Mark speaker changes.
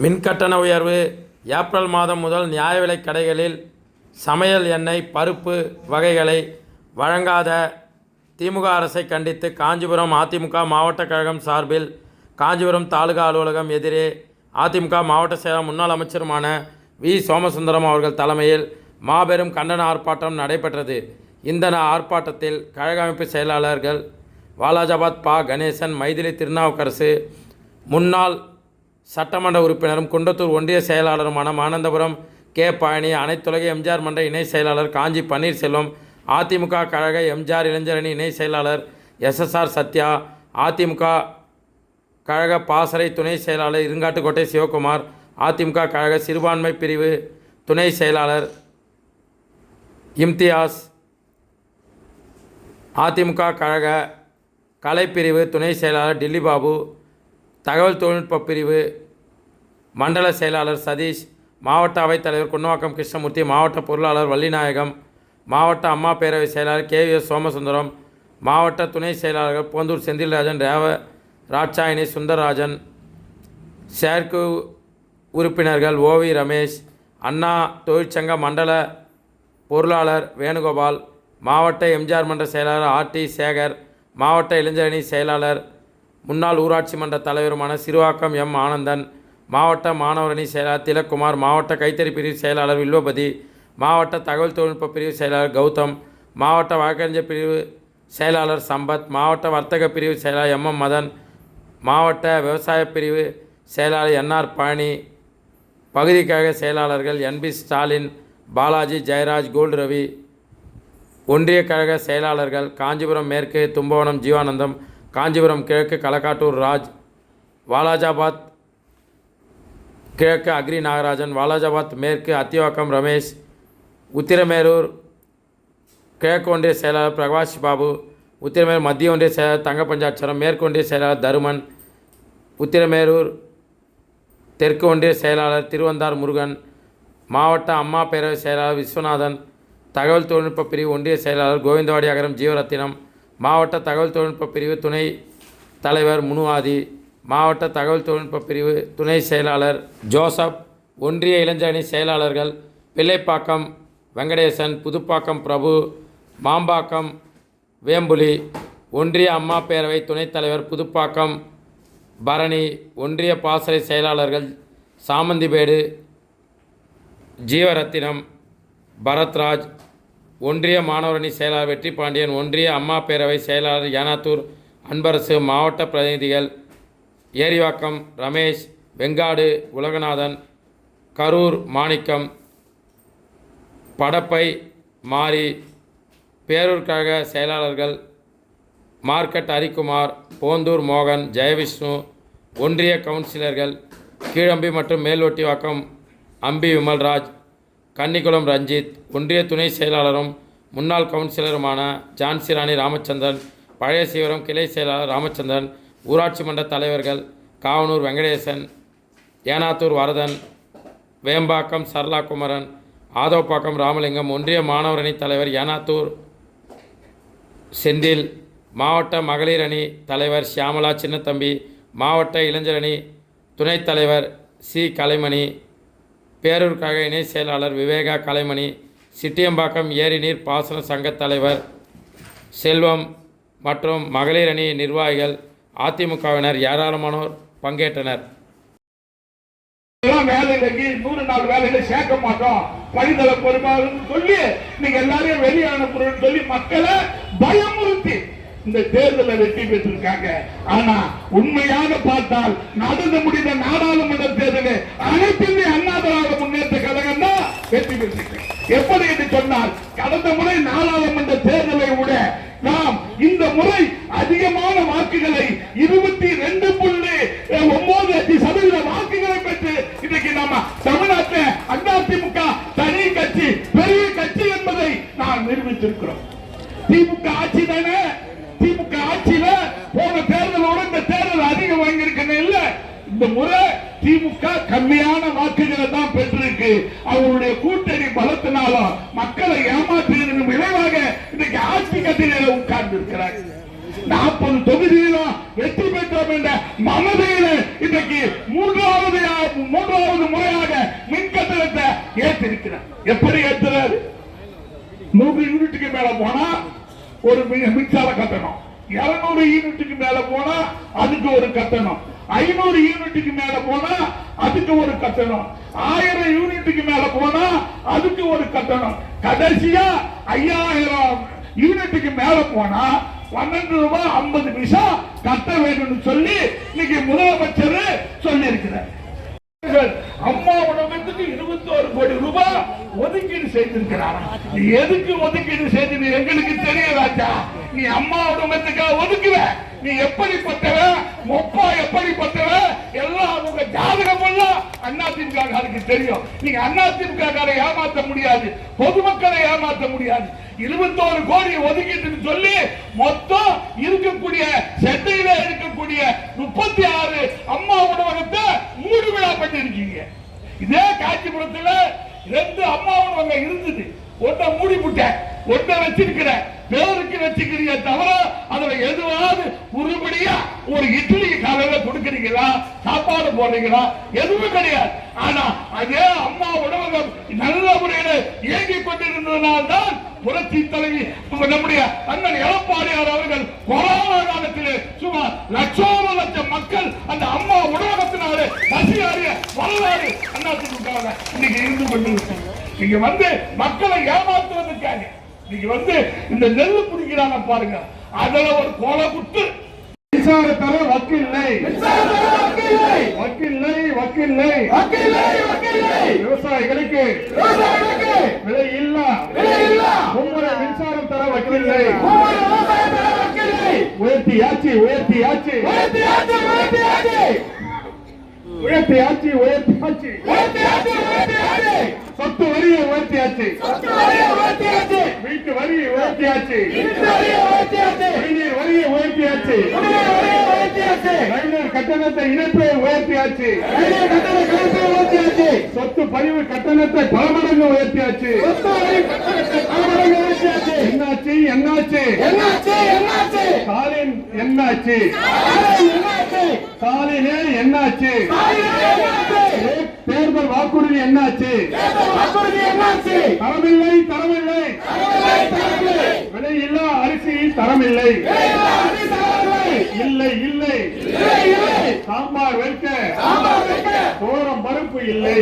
Speaker 1: மின்கட்டண உயர்வு ஏப்ரல் மாதம் முதல் நியாய விலைக் கடைகளில் சமையல் எண்ணெய் பருப்பு வகைகளை வழங்காத திமுக அரசை கண்டித்து காஞ்சிபுரம் அதிமுக மாவட்ட கழகம் சார்பில் காஞ்சிபுரம் தாலுகா அலுவலகம் எதிரே அதிமுக மாவட்ட செயலர் முன்னாள் அமைச்சருமான வி சோமசுந்தரம் அவர்கள் தலைமையில் மாபெரும் கண்டன ஆர்ப்பாட்டம் நடைபெற்றது. இந்த ஆர்ப்பாட்டத்தில் கழக அமைப்பு செயலாளர்கள் வாலாஜாபாத் பா. கணேசன், மைதிலி திருநாவுக்கரசு, முன்னாள் சட்டமன்ற உறுப்பினரும் குன்றத்தூர் ஒன்றிய செயலாளருமான மானந்தபுரம் கே. பழனி, அனைத்துலக எம்ஜிஆர் மன்ற இணை செயலாளர் காஞ்சி பன்னீர்செல்வம், அதிமுக கழக எம்ஜிஆர் இளைஞரணி இணை செயலாளர் SSR சத்யா, அதிமுக கழக பாசறை துணை செயலாளர் இருங்காட்டுக்கோட்டை சிவகுமார், அதிமுக கழக சிறுபான்மை பிரிவு துணை செயலாளர் இம்தியாஸ், அதிமுக கழக கலைப்பிரிவு துணை செயலாளர் டில்லிபாபு, தகவல் தொழில்நுட்ப பிரிவு மண்டல செயலாளர் சதீஷ், மாவட்ட அவைத்தலைவர் குன்னவாக்கம் கிருஷ்ணமூர்த்தி, மாவட்ட பொருளாளர் வள்ளிநாயகம், மாவட்ட அம்மா பேரவை செயலாளர் KVS சோமசுந்தரம், மாவட்ட துணை செயலாளர்கள் போந்தூர் செந்தில்ராஜன், ராட்சாயினி சுந்தரராஜன், செயற்குழு உறுப்பினர்கள் OV ரமேஷ், அண்ணா தொழிற்சங்க மண்டல பொருளாளர் வேணுகோபால், மாவட்ட எம்ஜிஆர் மன்ற செயலாளர் RT சேகர், மாவட்ட இளைஞரணி செயலாளர் முன்னாள் ஊராட்சி மன்ற தலைவருமான சிறுவாக்கம் M. ஆனந்தன், மாவட்ட மாணவரணி செயலாளர் திலக்குமார், மாவட்ட கைத்தறி பிரிவு செயலாளர் வில்வபதி, மாவட்ட தகவல் தொழில்நுட்ப பிரிவு செயலாளர் கௌதம், மாவட்ட வழக்கறிஞர் பிரிவு செயலாளர் சம்பத், மாவட்ட வர்த்தக பிரிவு செயலாளர் MM. மதன், மாவட்ட விவசாய பிரிவு செயலாளர் NR. பழனி, பகுதி கழக செயலாளர்கள் NB. ஸ்டாலின், பாலாஜி, ஜெயராஜ், கோல்டு ரவி, ஒன்றிய கழக செயலாளர்கள் காஞ்சிபுரம் மேற்கு தும்பவனம் ஜீவானந்தம், காஞ்சிபுரம் கிழக்கு களக்காட்டூர் ராஜ், வாலாஜாபாத் கிழக்கு அக்ரி நாகராஜன், வாலாஜாபாத் மேற்கு அத்திவாக்கம் ரமேஷ், உத்திரமேரூர் கிழக்கு ஒன்றிய செயலாளர் பிரகாஷ் பாபு, உத்திரமேரூர் மத்திய ஒன்றிய செயலாளர் தங்க பஞ்சாட்சரம், மேற்கு ஒன்றிய செயலாளர் தருமன், உத்திரமேரூர் தெற்கு ஒன்றிய செயலாளர் திருவந்தார் முருகன், மாவட்ட அம்மா பேரவை செயலாளர் விஸ்வநாதன், தகவல் தொழில்நுட்ப பிரிவு ஒன்றிய செயலாளர் கோவிந்தவாடி அகரம் ஜீவரத்தினம், மாவட்ட தகவல் தொழில்நுட்ப பிரிவு துணை தலைவர் முனுவாதி, மாவட்ட தகவல் தொழில்நுட்ப பிரிவு துணை செயலாளர் ஜோசப், ஒன்றிய இளைஞரணி செயலாளர்கள் பிள்ளைப்பாக்கம் வெங்கடேசன், புதுப்பாக்கம் பிரபு, மாம்பாக்கம் வேம்புலி, ஒன்றிய அம்மா பேரவை துணைத் தலைவர் புதுப்பாக்கம் பரணி, ஒன்றிய பாசறை செயலாளர்கள் சாமந்திபேடு ஜீவரத்தினம் பரத்ராஜ், ஒன்றிய மாணவரணி செயலாளர் வெற்றி பாண்டியன், ஒன்றிய அம்மா பேரவை செயலாளர் ஏனாத்தூர் அன்பரசு, மாவட்ட பிரதிநிதிகள் ஏரிவாக்கம் ரமேஷ், வெங்காடு உலகநாதன், கரூர் மாணிக்கம், படப்பை மாரி, பேரூர் கழக செயலாளர்கள் மார்க்கெட் ஹரிக்குமார், போந்தூர் மோகன், ஜெயவிஷ்ணு, ஒன்றிய கவுன்சிலர்கள் கீழம்பி மற்றும் மேல்வொட்டிவாக்கம் அம்பி விமல்ராஜ், கன்னிக்குளம் ரஞ்சித், ஒன்றிய துணை செயலாளரும் முன்னாள் கவுன்சிலருமான ஜான்சிராணி ராமச்சந்திரன், பழைய சீவரம் கிளை செயலாளர் ராமச்சந்திரன், ஊராட்சி மன்ற தலைவர்கள் காவனூர் வெங்கடேசன், ஏனாத்தூர் வரதன், வேம்பாக்கம் சரளா குமரன், ஆதவப்பாக்கம் ராமலிங்கம், ஒன்றிய மாணவரணி தலைவர் ஏனாத்தூர் செந்தில், மாவட்ட மகளிர் அணி தலைவர் ஷியாமலா சின்னத்தம்பி, மாவட்ட இளைஞரணி துணைத் தலைவர் C. கலைமணி, பேரூர் கழக இணை செயலாளர் விவேகா கலைமணி, சிட்டியம்பாக்கம் ஏரி நீர் பாசன சங்க தலைவர் செல்வம் மற்றும் மகளிர் அணி நிர்வாகிகள் அதிமுகவினர் ஏராளமானோர் பங்கேற்றனர்.
Speaker 2: வேலைக்கு 100 நாள் வேலையில சேர்க்க மாட்டோம், பணிதள பொறுப்பாளர் சொல்லி நீங்க எல்லாரையும் வெளியே அனுப்புறோம்னு சொல்லி மக்களை பயமுறுத்தி இந்த தேர்தலை வெற்றி பெற்றிருக்காங்க. ஆனா உண்மையாக பார்த்தால் நடந்து முடிந்த நாடாளுமன்ற தேர்தலில் அனைத்து இந்திய அண்ணா திராவிட முன்னேற்ற கழகம் தான் வெற்றி பெற்றிருக்கு. எப்படி என்று சொன்னால் கடந்த முறை நாடாளுமன்ற தேர்தலை விட நாம் இந்த முறை அதிகமான வாக்குகளை 22.9% வாக்குகளை பெற்று இன்னைக்கு நம்ம தமிழ்நாட்டில் அதிமுக தனி கட்சி பெரிய கட்சி என்பதை நாம் நிரூபித்திருக்கிறோம். திமுக ஆட்சி தானே, திமுக ஆட்சியில போன தேர்தலோட இந்த தேர்தல் அதிகம் வாங்கியிருக்கணும் இல்ல, இந்த முறை திமுக கம்மியான வாக்குகளை தான் பெற்றிருக்கு. அவருடைய கூட்டணி பலத்தினாலும் மக்களை ஏமாற்றுவதன் விளைவாக இன்னைக்கு ஆட்சி கட்டில உட்கார்ந்து இருக்கிறார். 40 தொகுதியிலும் வெற்றி பெற்றோம் என்ற மமதையில இன்றைக்கு மூன்றாவது ஏற்றிருக்கிறார். எப்படி ஏற்றுறாரு? 100 யூனிட்டுக்கு மேல போனா ஒரு மின்சார கட்டணம், 200 யூனிட்டுக்கு மேல போனா அதுக்கு ஒரு கட்டணம், 500 யூனிட்டுக்கு மேல போனா அதுக்கு ஒரு கட்டணம், 1000 யூனிட்டுக்கு மேல போனா அதுக்கு ஒரு கட்டணம், கடைசியா 5000 யூனிட்டுக்கு மேல போனா 12 ரூபாய் 50 பைசா கட்ட வேண்டும் சொல்லி இன்னைக்கு முதலமைச்சர் சொல்லி இருக்கிறார். அம்மா உணவகத்துக்கு 21 கோடி ரூபாய் ஒதுக்கீடு செய்திருக்கிறார். நீ எதுக்கு ஒதுக்கீடு செய்து எங்களுக்கு தெரியும் ராஜா. நீ அம்மா உணவகத்துக்காக ஒதுக்குவ. நீ எப்படிப்பட்டவ, மொப்பா எப்படிப்பட்டவ, எல்லாம் உங்க ஜாதகம் எல்லாம் அதிமுக தெரியும். நீங்க அதிமுக ஏமாற்ற முடியாது, பொதுமக்களை ஏமாற்ற முடியாது. 21 கோடி ஒதுக்கீட்டு சொல்லி மொத்தம் இருக்கக்கூடிய சென்னையில இருக்கக்கூடிய 36 அம்மா உணவகத்தை மூடு விழா பண்ணிருக்கீங்க. இதே காஞ்சிபுரத்துல 2 அம்மா உணவகம் இருந்தது, ஒன்றை மூடி விட்டேன், ஒன்றை வச்சிருக்கிற பேருக்கு வச்சுக்கிறீங்க தவிர அதுல எதுவாவது உருப்படியா ஒரு இட்லி காலையில கொடுக்கிறீங்களா, சாப்பாடு போடுறீங்களா? எதுவும் கிடையாது. ஆனா அதே அம்மா உணவகம் நல்ல முறையில் இயங்கிக் கொண்டிருந்ததனால்தான் புரட்சி தலைவி நம்முடைய அண்ணன் எடப்பாடியார் அவர்கள் கொரோனா காலத்திலே சுமார் லட்சம் மக்கள் அந்த அம்மா உணவகத்தினாலே பசியாரிய வரலாறு அதிமுக இன்னைக்கு இருந்து கொண்டிருக்காங்க. நீங்க வந்து மக்களை ஏமாற்றுவதற்காக நீங்க வந்து இந்த நெல்லு பிடிக்கிறாங்க பாருங்க, அதுல ஒரு கோலை குத்து மின்சார தர வக்கில்லை, விவசாயிகளுக்கு விலை இல்ல, மும்முறை மின்சாரம் தர வக்கில்லை, உயர்த்தியாச்சு சொத்து வரியை உயர்த்தியாச்சு, வீட்டு வரியை உயர்த்தியாச்சு, குடிநீர் வரியை உயர்த்தியாச்சு, ரயில்வே கட்டணத்தை இணைப்பை உயர்த்தியாச்சு, சொத்து பதிவு கட்டணத்தை பல மடங்கு உயர்த்தியாச்சு. என்னாச்சு ஸ்டாலின், என்னாச்சு ஸ்டாலினே, என்னாச்சு தேர்தல் வாக்குறுதி, என்னாச்சு தரமில்லை, விலை இல்லா அரிசி தரமில்லை, இல்லை சாம்பார் வைக்க தோரம் பருப்பு இல்லை.